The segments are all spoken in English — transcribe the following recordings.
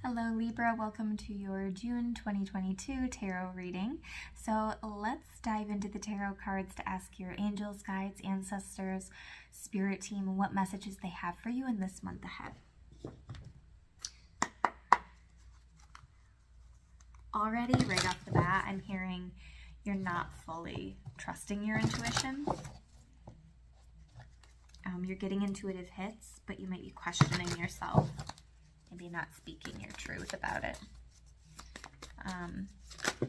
Hello Libra, welcome to your June 2022 tarot reading. So let's dive into the tarot cards to ask your angels, guides, ancestors, spirit team what messages they have for you in this month ahead. Already, right off the bat, I'm hearing you're not fully trusting your intuition. You're getting intuitive hits, but you might be questioning yourself. Maybe not speaking your truth about it.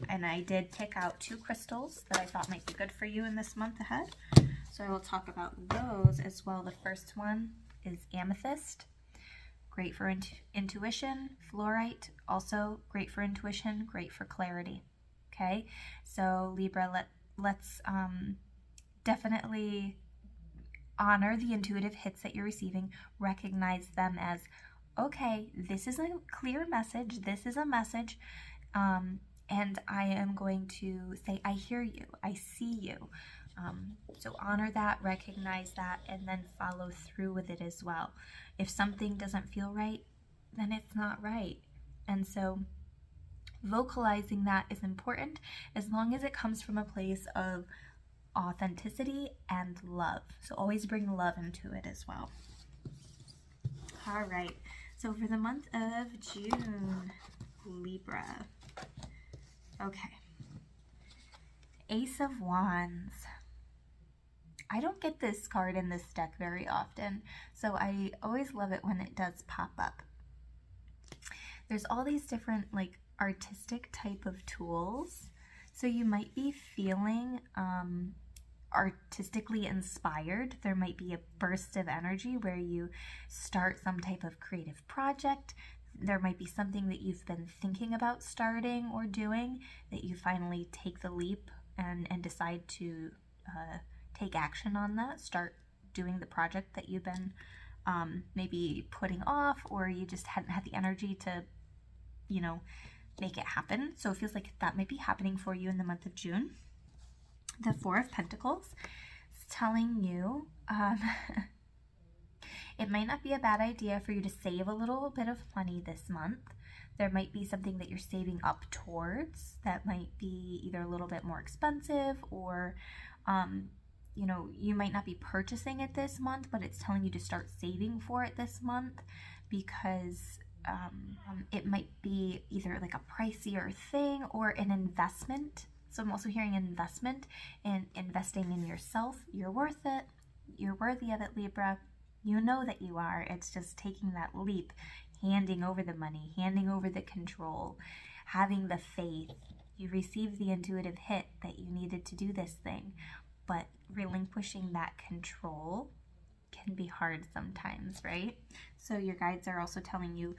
And I did pick out 2 crystals that I thought might be good for you in this month ahead. So I will talk about those as well. The first one is amethyst. Great for intuition. Fluorite, also great for intuition, great for clarity. Okay, so Libra, let's definitely honor the intuitive hits that you're receiving. Recognize them as, okay, this is a clear message. This is a message. And I am going to say, I hear you. I see you. So honor that, recognize that, and then follow through with it as well. If something doesn't feel right, then it's not right. And so vocalizing that is important as long as it comes from a place of authenticity and love. So always bring love into it as well. All right. So for the month of June, Libra. Okay. Ace of Wands. I don't get this card in this deck very often, so I always love it when it does pop up. There's all these different like artistic type of tools. So you might be feeling artistically inspired. There might be a burst of energy where you start some type of creative project. There might be something that you've been thinking about starting or doing that you finally take the leap and decide to take action on that, start doing the project that you've been maybe putting off, or you just hadn't had the energy to, you know, make it happen. So it feels like that might be happening for you in the month of June. The Four of Pentacles is telling you it might not be a bad idea for you to save a little bit of money this month. There might be something that you're saving up towards that might be either a little bit more expensive, or you know, you might not be purchasing it this month, but it's telling you to start saving for it this month because it might be either like a pricier thing or an investment. So I'm also hearing investment and investing in yourself. You're worth it. You're worthy of it, Libra. You know that you are. It's just taking that leap, handing over the money, handing over the control, having the faith. You received the intuitive hit that you needed to do this thing, but relinquishing that control can be hard sometimes, right? So your guides are also telling you,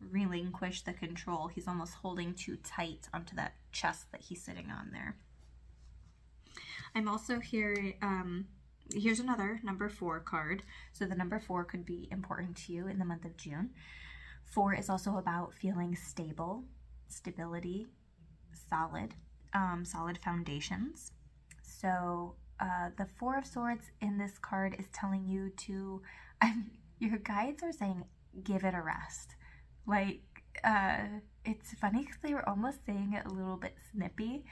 relinquish the control. He's almost holding too tight onto that chest that he's sitting on there. I'm also hearing, here's another number 4 card. So the number 4 could be important to you in the month of June. 4 is also about feeling stable, stability, solid foundations. So the 4 of Swords in this card is telling you to, your guides are saying, give it a rest. Like, it's funny because they were almost saying it a little bit snippy,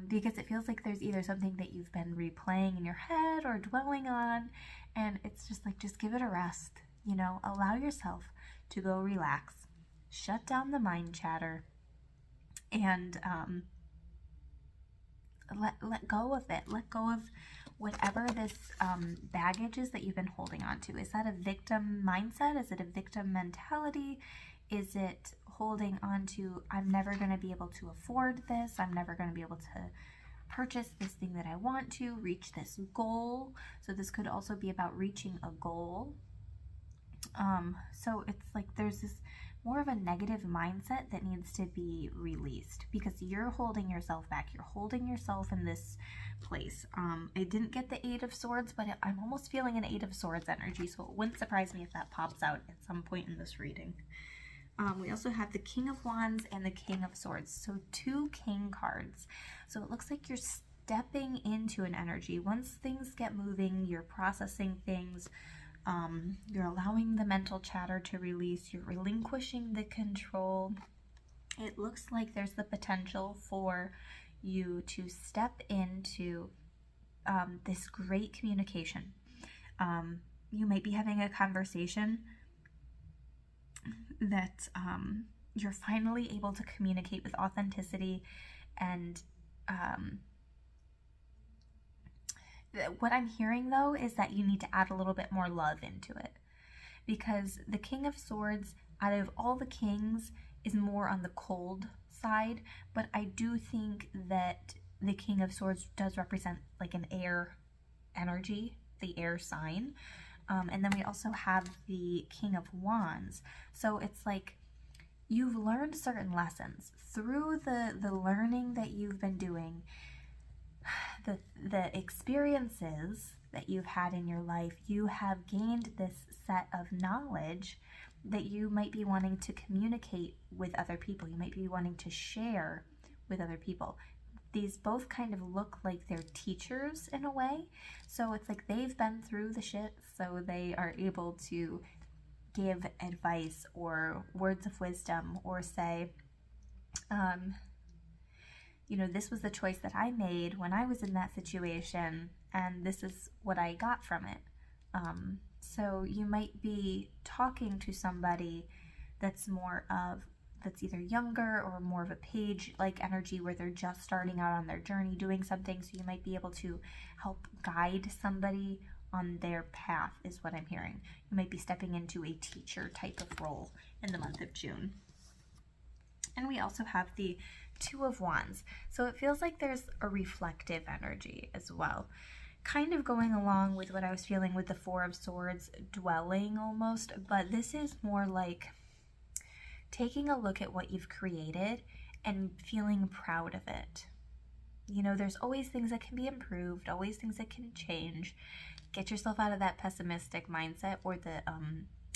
because it feels like there's either something that you've been replaying in your head or dwelling on, and it's just like, just give it a rest, you know, allow yourself to go relax, shut down the mind chatter, and let go of it. Let go of whatever this baggage is that you've been holding on to. Is that a victim mindset? Is it a victim mentality? Is it holding on to, I'm never going to be able to afford this. I'm never going to be able to purchase this thing that I want to, reach this goal. So this could also be about reaching a goal. So it's like there's this more of a negative mindset that needs to be released because you're holding yourself back. You're holding yourself in this place. I didn't get the 8 of Swords, but I'm almost feeling an 8 of Swords energy, so it wouldn't surprise me if that pops out at some point in this reading. We also have the King of Wands and the King of Swords, so 2 King cards. So it looks like you're stepping into an energy. Once things get moving, you're processing things, You're allowing the mental chatter to release. You're relinquishing the control. It looks like there's the potential for you to step into this great communication. You might be having a conversation that you're finally able to communicate with authenticity, and what I'm hearing though is that you need to add a little bit more love into it, because the King of Swords, out of all the kings, is more on the cold side, but I do think that the King of Swords does represent like an air energy, the air sign. And then we also have the King of Wands. So it's like you've learned certain lessons through the learning that you've been doing, the experiences that you've had in your life. You have gained this set of knowledge that you might be wanting to communicate with other people. You might be wanting to share with other people. These both kind of look like they're teachers in a way. So it's like they've been through the shit, so they are able to give advice or words of wisdom, or say, you know, this was the choice that I made when I was in that situation, and this is what I got from it. So you might be talking to somebody that's either younger or more of a page-like energy, where they're just starting out on their journey doing something. So you might be able to help guide somebody on their path, is what I'm hearing. You might be stepping into a teacher type of role in the month of June. And we also have the Two of Wands. So it feels like there's a reflective energy as well, kind of going along with what I was feeling with the Four of Swords, dwelling almost, but this is more like taking a look at what you've created and feeling proud of it. You know, there's always things that can be improved, always things that can change. Get yourself out of that pessimistic mindset, or the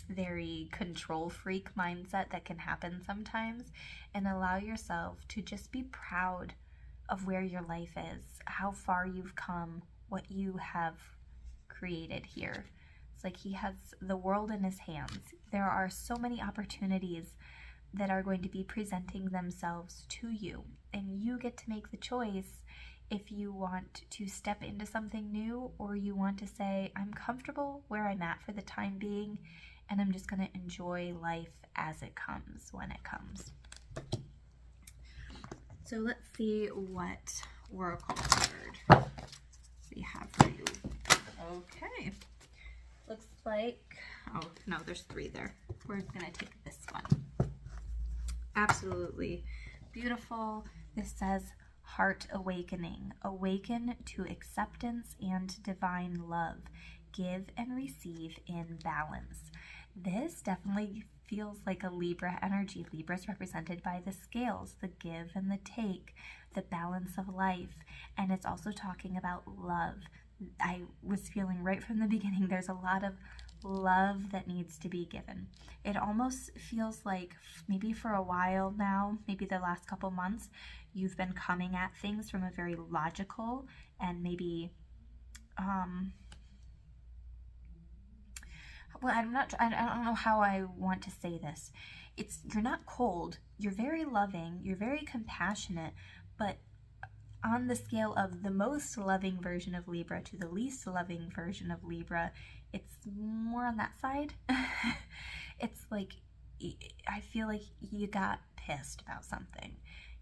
very control freak mindset that can happen sometimes, and allow yourself to just be proud of where your life is, how far you've come, what you have created here. It's like he has the world in his hands. There are so many opportunities that are going to be presenting themselves to you, and you get to make the choice if you want to step into something new, or you want to say, I'm comfortable where I'm at for the time being, and I'm just going to enjoy life as it comes, when it comes. So let's see what oracle card we have for you. Okay. Looks like, oh no, there's three there. We're going to take this one. Absolutely beautiful. This says heart awakening. Awaken to acceptance and divine love. Give and receive in balance. This definitely feels like a Libra energy. Libra is represented by the scales, the give and the take, the balance of life. And it's also talking about love. I was feeling right from the beginning there's a lot of love that needs to be given. It almost feels like maybe for a while now, maybe the last couple months, you've been coming at things from a very logical and maybe well, I don't know how I want to say this. You're not cold, you're very loving, you're very compassionate, but on the scale of the most loving version of Libra to the least loving version of Libra, it's more on that side. It's like, I feel like you got pissed about something.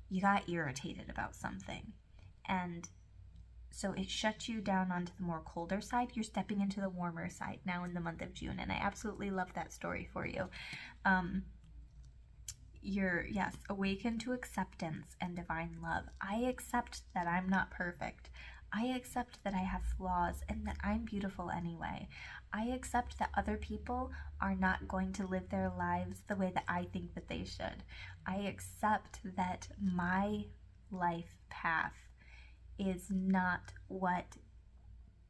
You got irritated about something. And so it shuts you down onto the more colder side. You're stepping into the warmer side now in the month of June. And I absolutely love that story for you. You're, yes, awaken to acceptance and divine love. I accept that I'm not perfect. I accept that I have flaws and that I'm beautiful anyway. I accept that other people are not going to live their lives the way that I think that they should. I accept that my life path is not what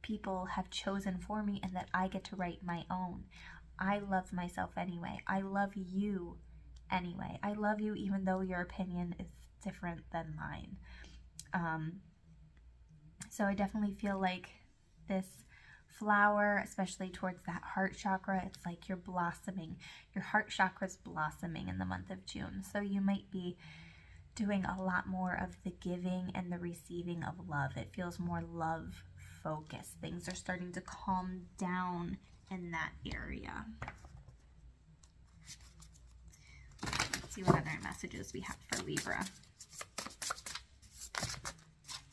people have chosen for me, and that I get to write my own. I love myself anyway. I love you anyway. I love you even though your opinion is different than mine. So I definitely feel like this flower, especially towards that heart chakra. It's like you're blossoming. Your heart chakra is blossoming in the month of June. So you might be doing a lot more of the giving and the receiving of love. It feels more love focused. Things are starting to calm down in that area. Let's see what other messages we have for Libra.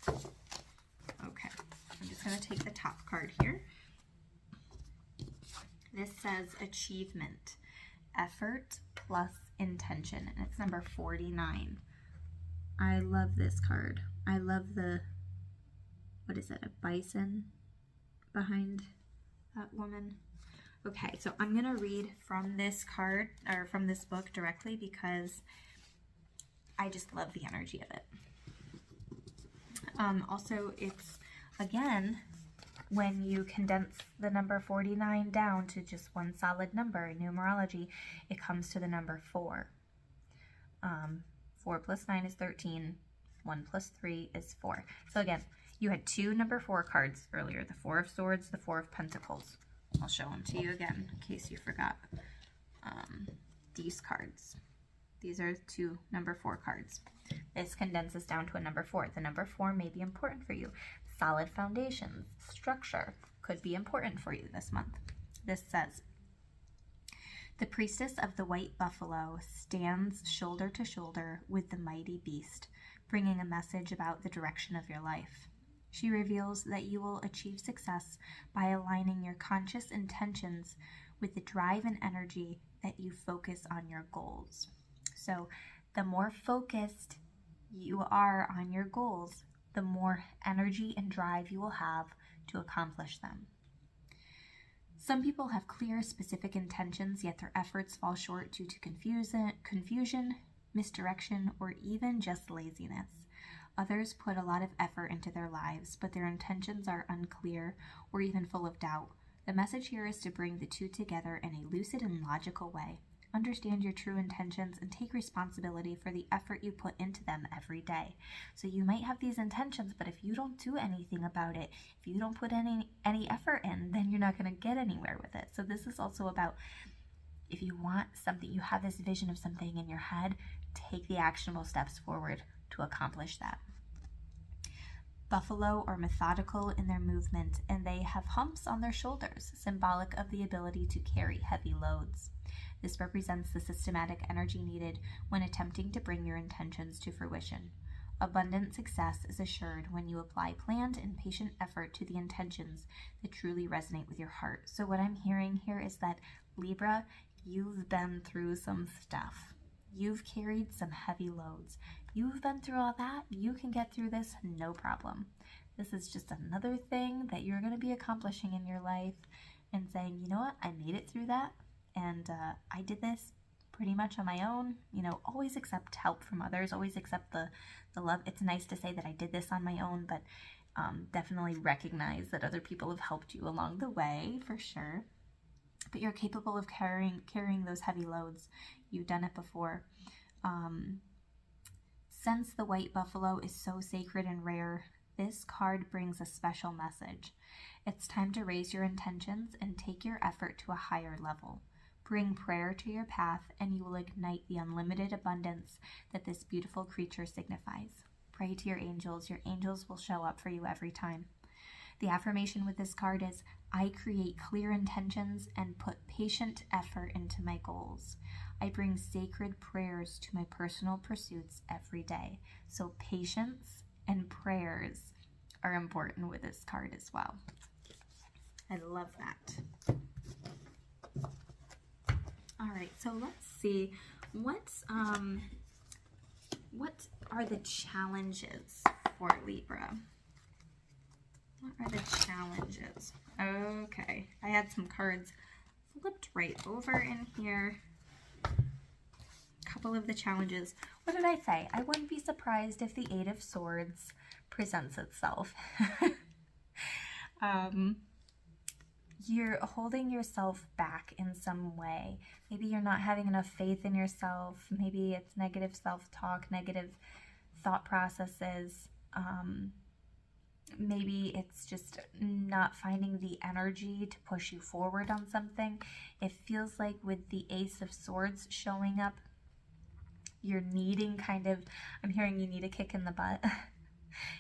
Okay, I'm just going to take the top card here. This says achievement, effort plus intention, and it's number 49. I love this card. I love the, what is it, a bison behind that woman? Okay, so I'm going to read from this card, or from this book directly, because I just love the energy of it. Also, it's, again, when you condense the number 49 down to just one solid number in numerology, it comes to the number 4. 4 plus 9 is 13. 1 plus 3 is 4. So again, you had 2 number 4 cards earlier, the 4 of Swords, the 4 of Pentacles. I'll show them to you again in case you forgot. These cards. These are 2 number 4 cards. This condenses down to a number 4. The number 4 may be important for you. Solid foundations, structure could be important for you this month. This says, the priestess of the white buffalo stands shoulder to shoulder with the mighty beast, bringing a message about the direction of your life. She reveals that you will achieve success by aligning your conscious intentions with the drive and energy that you focus on your goals. So the more focused you are on your goals, the more energy and drive you will have to accomplish them. Some people have clear, specific intentions, yet their efforts fall short due to confusion, misdirection, or even just laziness. Others put a lot of effort into their lives, but their intentions are unclear or even full of doubt. The message here is to bring the two together in a lucid and logical way. Understand your true intentions and take responsibility for the effort you put into them every day. So you might have these intentions, but if you don't do anything about it, if you don't put any effort in, then you're not going to get anywhere with it. So this is also about, if you want something, you have this vision of something in your head, take the actionable steps forward to accomplish that. Buffalo are methodical in their movement, and they have humps on their shoulders, symbolic of the ability to carry heavy loads. This represents the systematic energy needed when attempting to bring your intentions to fruition. Abundant success is assured when you apply planned and patient effort to the intentions that truly resonate with your heart. So what I'm hearing here is that, Libra, you've been through some stuff. You've carried some heavy loads. You've been through all that. You can get through this, no problem. This is just another thing that you're going to be accomplishing in your life and saying, you know what, I made it through that. And I did this pretty much on my own. You know, always accept help from others. Always accept the love. It's nice to say that I did this on my own, but definitely recognize that other people have helped you along the way, for sure. But you're capable of carrying those heavy loads. You've done it before. Since the white buffalo is so sacred and rare, this card brings a special message. It's time to raise your intentions and take your effort to a higher level. Bring prayer to your path, and you will ignite the unlimited abundance that this beautiful creature signifies. Pray to your angels. Your angels will show up for you every time. The affirmation with this card is, I create clear intentions and put patient effort into my goals. I bring sacred prayers to my personal pursuits every day. So patience and prayers are important with this card as well. I love that. All right, so let's see what are the challenges for Libra? What are the challenges? Okay, I had some cards flipped right over in here. A couple of the challenges. What did I say? I wouldn't be surprised if the Eight of Swords presents itself. You're holding yourself back in some way. Maybe you're not having enough faith in yourself. Maybe it's negative self-talk, negative thought processes. maybe it's just not finding the energy to push you forward on something. It feels like with the Ace of Swords showing up, you're needing kind of, I'm hearing you need a kick in the butt.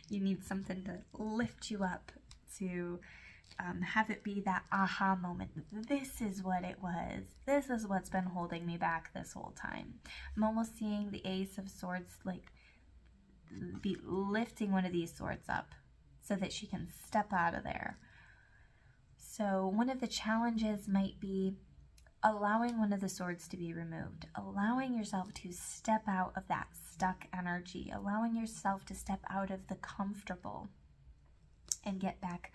You need something to lift you up, to have it be that aha moment. This is what it was. This is what's been holding me back this whole time. I'm almost seeing the Ace of Swords like be lifting one of these swords up so that she can step out of there. So one of the challenges might be allowing one of the swords to be removed, allowing yourself to step out of that stuck energy, allowing yourself to step out of the comfortable and get back.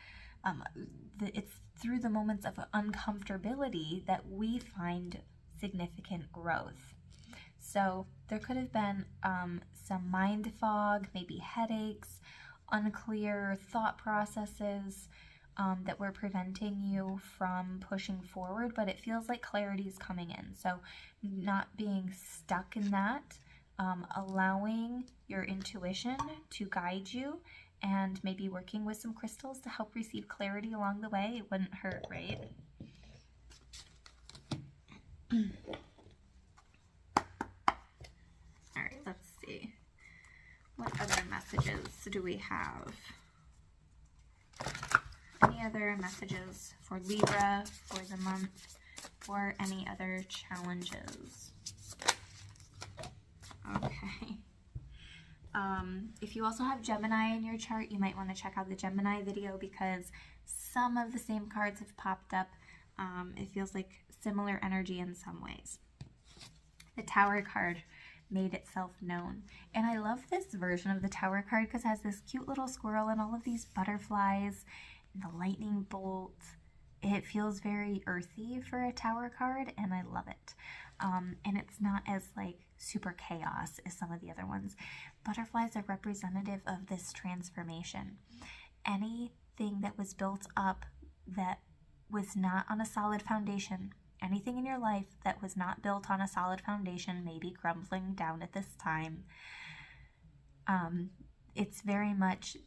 It's through the moments of uncomfortability that we find significant growth. So there could have been some mind fog, maybe headaches, unclear thought processes that were preventing you from pushing forward, but it feels like clarity is coming in. So not being stuck in that, allowing your intuition to guide you, and maybe working with some crystals to help receive clarity along the way. It wouldn't hurt, right? All right, let's see. What other messages do we have? Any other messages for Libra for the month, or any other challenges? Okay. If you also have Gemini in your chart, you might want to check out the Gemini video because some of the same cards have popped up. It feels like similar energy in some ways. The Tower card made itself known. And I love this version of the Tower card because it has this cute little squirrel and all of these butterflies and the lightning bolt. It feels very earthy for a Tower card, and I love it. And it's not as like super chaos as some of the other ones. Butterflies are representative of this transformation. Anything that was built up that was not on a solid foundation, anything in your life that was not built on a solid foundation may be crumbling down at this time. It's very much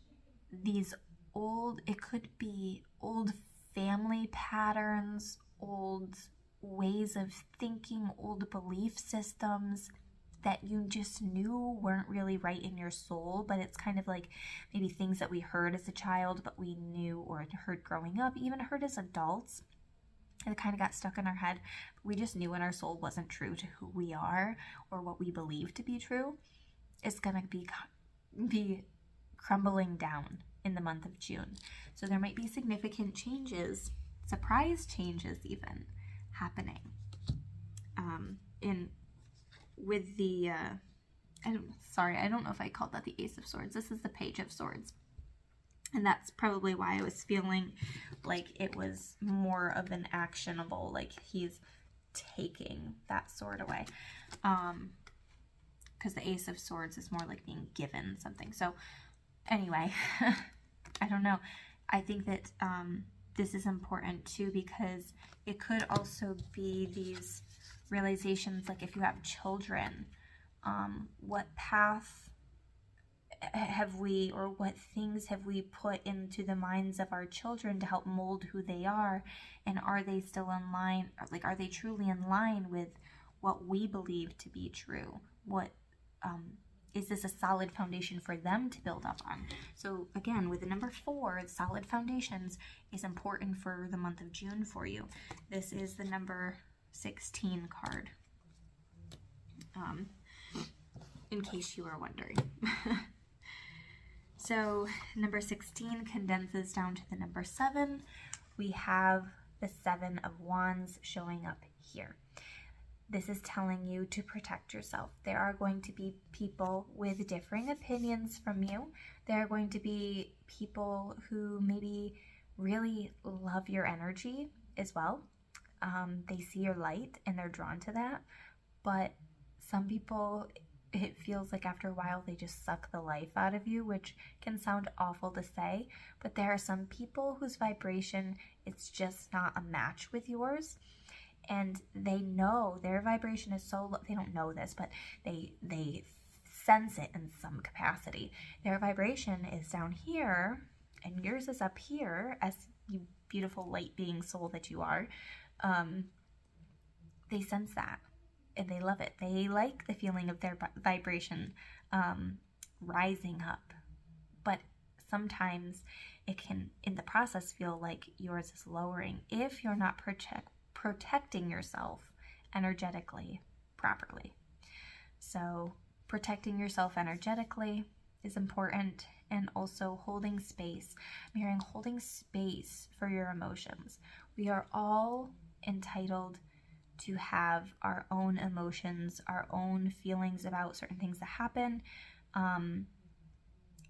these old, it could be old family patterns, old ways of thinking, old belief systems that you just knew weren't really right in your soul, but it's kind of like maybe things that we heard as a child, but we knew or heard growing up, even heard as adults, and it kind of got stuck in our head. We just knew in our soul wasn't true to who we are or what we believe to be true. It's going to be crumbling down in the month of June. So there might be significant changes, surprise changes even, happening with the I don't know if I called that the Ace of Swords. This is the Page of Swords, and that's probably why I was feeling like it was more of an actionable, like he's taking that sword away, because the Ace of Swords is more like being given something. So anyway, I don't know. I think that this is important too, because it could also be these realizations, like if you have children, what path have we, or what things have we put into the minds of our children to help mold who they are, and are they still in line, or like are they truly in line with what we believe to be true? What is this a solid foundation for them to build up on? So again, with the number 4, solid foundations is important for the month of June for you. This is the number 16 card, in case you were wondering. So number 16 condenses down to the number 7. We have the 7 of Wands showing up here. This is telling you to protect yourself. There are going to be people with differing opinions from you. There are going to be people who maybe really love your energy as well. They see your light and they're drawn to that. But some people, it feels like after a while they just suck the life out of you, which can sound awful to say. But there are some people whose vibration, it's just not a match with yours. And they know their vibration is so low. They don't know this, but they sense it in some capacity. Their vibration is down here, and yours is up here, as you beautiful light being soul that you are. They sense that and they love it. They like the feeling of their vibration rising up. But sometimes it can, in the process, feel like yours is lowering if you're not protecting yourself energetically properly. So protecting yourself energetically is important, and also holding space. I'm hearing holding space for your emotions. We are all entitled to have our own emotions, our own feelings about certain things that happen, and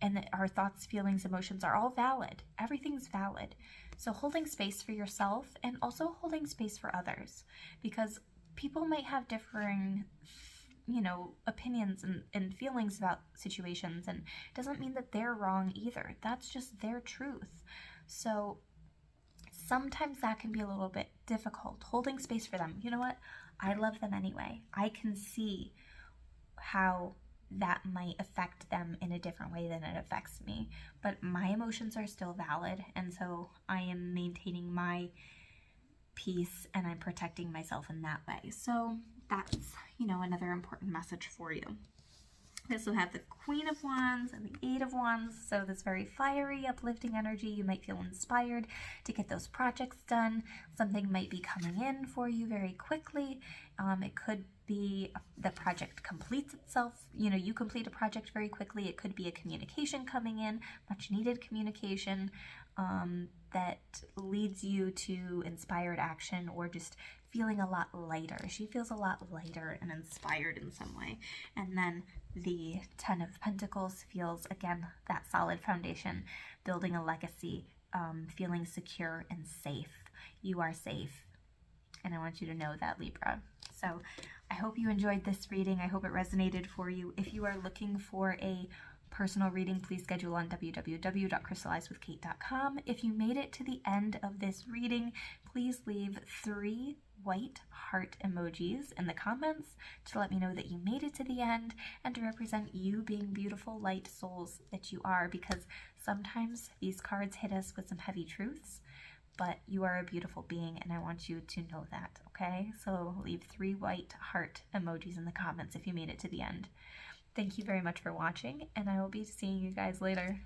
that our thoughts, feelings, emotions are all valid. Everything's valid. So holding space for yourself and also holding space for others, because people might have differing opinions and feelings about situations, and it doesn't mean that they're wrong either. That's just their truth. So sometimes that can be a little bit difficult, holding space for them. You know what? I love them anyway. I can see how that might affect them in a different way than it affects me, but my emotions are still valid, and so I am maintaining my peace and I'm protecting myself in that way. So that's, another important message for you. We also have the Queen of Wands and the Eight of Wands. So this very fiery, uplifting energy. You might feel inspired to get those projects done. Something might be coming in for you very quickly. It could be the project completes itself. You complete a project very quickly. It could be a communication coming in, much needed communication that leads you to inspired action or just feeling a lot lighter. She feels a lot lighter and inspired in some way. And then the Ten of Pentacles feels, again, that solid foundation, building a legacy, feeling secure and safe. You are safe. And I want you to know that, Libra. So I hope you enjoyed this reading. I hope it resonated for you. If you are looking for a personal reading, please schedule on www.crystallizewithkate.com. If you made it to the end of this reading, please leave 3 white heart emojis in the comments to let me know that you made it to the end and to represent you being beautiful light souls that you are, because sometimes these cards hit us with some heavy truths, but you are a beautiful being and I want you to know that, okay? So leave 3 white heart emojis in the comments if you made it to the end. Thank you very much for watching, and I will be seeing you guys later.